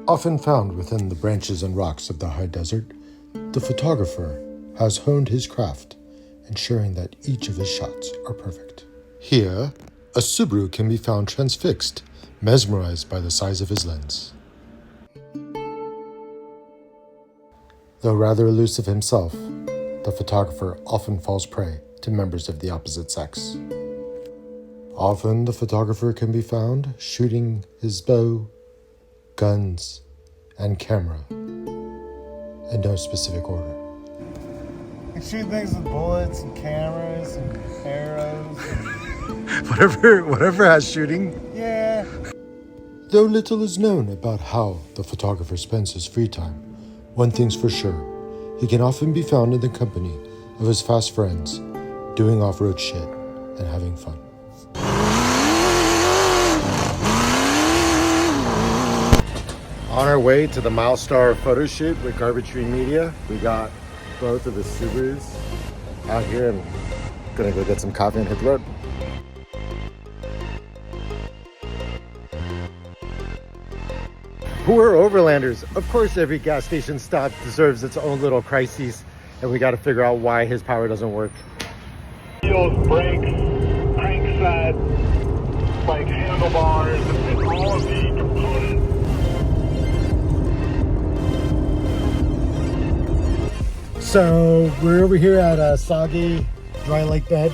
Often found within the branches and rocks of the high desert, the photographer has honed his craft, ensuring that each of his shots are perfect. Here, a Subaru can be found transfixed, mesmerized by the size of his lens. Though rather elusive himself, the photographer often falls prey to members of the opposite sex. Often the photographer can be found shooting his bow, guns, and camera in no specific order. I shoot things with bullets and cameras and arrows. And... whatever has shooting. Yeah. Though little is known about how the photographer spends his free time, one thing's for sure, he can often be found in the company of his fast friends, doing off-road shit and having fun. On our way to the Milestar photo shoot with Garbage Tree Media, we got both of the Subarus out here. I'm gonna go get some coffee and hit the road. We're overlanders. Of course, every gas station stop deserves its own little crises, and we got to figure out why his power doesn't work. Wheels, brakes, crankside, like handlebars, and all of the components. So we're over here at a soggy dry lake bed.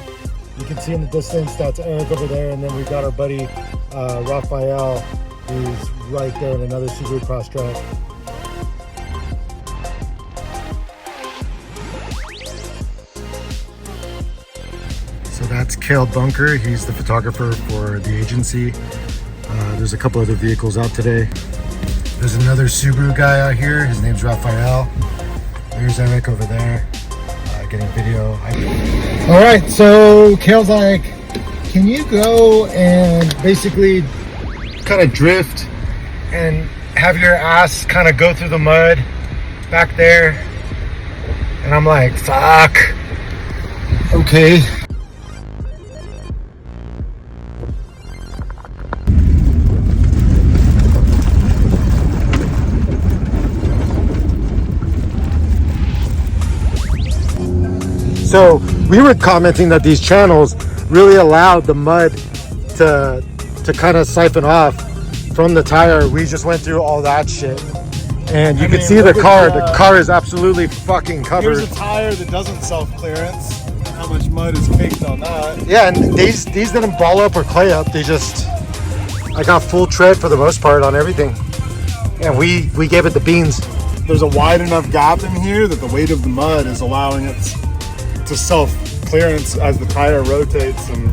You can see in the distance that's Eric over there, and then we've got our buddy Raphael, who's right there in another Subaru Crosstrek. So that's Cale Bunker. He's the photographer for the agency. There's a couple other vehicles out today. There's another Subaru guy out here. His name's Raphael. There's Eric over there, getting video. All right, so Cale's like, can you go and basically kind of drift and have your ass kind of go through the mud back there? And I'm like, fuck, okay. So we were commenting that these channels really allowed the mud to kind of siphon off from the tire. We just went through all that shit, and you can see the car is absolutely fucking covered. Here's a tire that doesn't self-clearance. How much mud is caked on that? Yeah, and these didn't ball up or clay up. I got full tread for the most part on everything, and we gave it the beans. There's a wide enough gap in here that the weight of the mud is allowing it to self-clearance as the tire rotates, and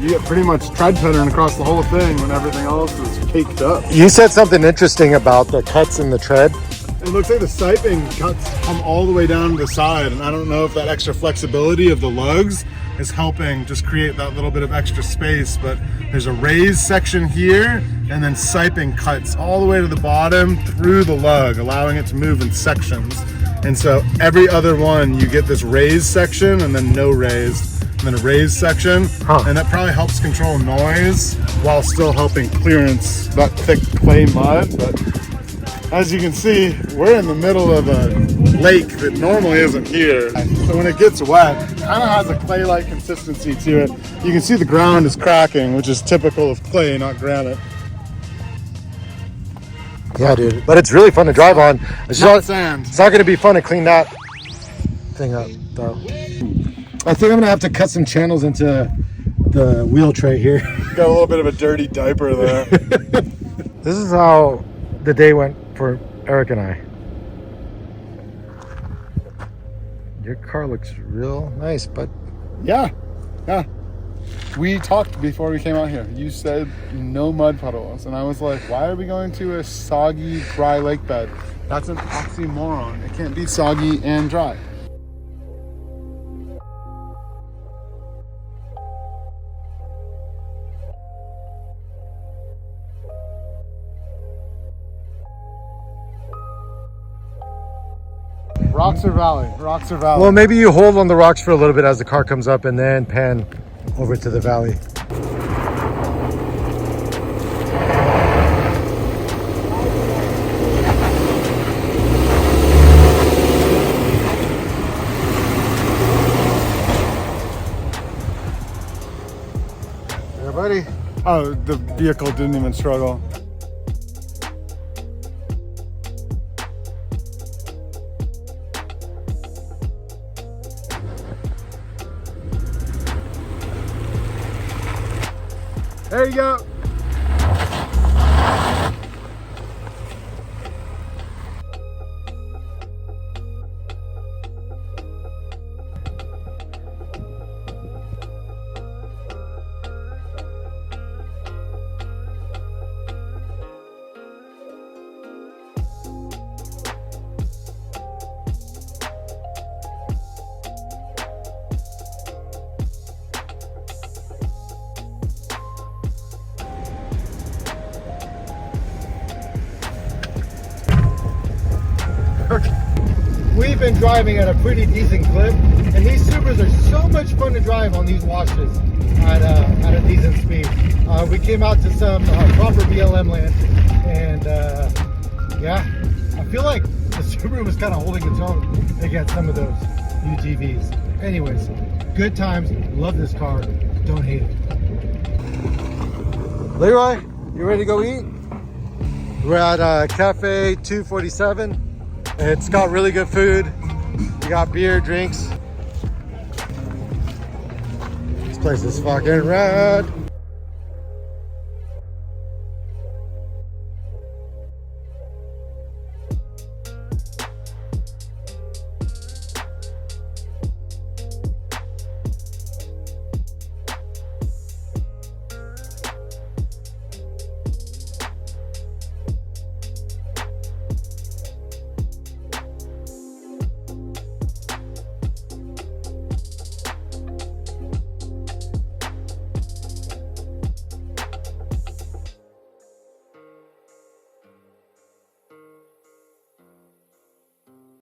you get pretty much tread pattern across the whole thing when everything else is caked up. You said something interesting about the cuts in the tread. It looks like the siping cuts come all the way down to the side, and I don't know if that extra flexibility of the lugs is helping just create that little bit of extra space, but there's a raised section here, and then siping cuts all the way to the bottom through the lug, allowing it to move in sections. And so every other one, you get this raised section and then no raised, and then a raised section. And that probably helps control noise while still helping clearance that thick clay mud. But as you can see, we're in the middle of a lake that normally isn't here. So when it gets wet, it kind of has a clay-like consistency to it. You can see the ground is cracking, which is typical of clay, not granite. Yeah, dude, but it's really fun to drive on. It's not sand. It's not going to be fun to clean that thing up, though. I think I'm going to have to cut some channels into the wheel tray here. Got a little bit of a dirty diaper there. This is how the day went for Eric and I. Your car looks real nice, but yeah. We talked before we came out here. You said no mud puddles, and I was like, why are we going to a soggy, dry lake bed? That's an oxymoron. It can't be soggy and dry. Rocks or valley? Rocks or valley? Well, maybe you hold on the rocks for a little bit as the car comes up, and then pan over to the valley. Oh, the vehicle didn't even struggle. There you go. We've been driving at a pretty decent clip, and these Subarus are so much fun to drive on these washes at a decent speed. We came out to some proper BLM land, and yeah, I feel like the Subaru was kind of holding its own against some of those UTVs. Anyways, good times, love this car, don't hate it. Leroy, you ready to go eat? We're at Cafe 247. It's got really good food. You got beer, drinks. This place is fucking rad.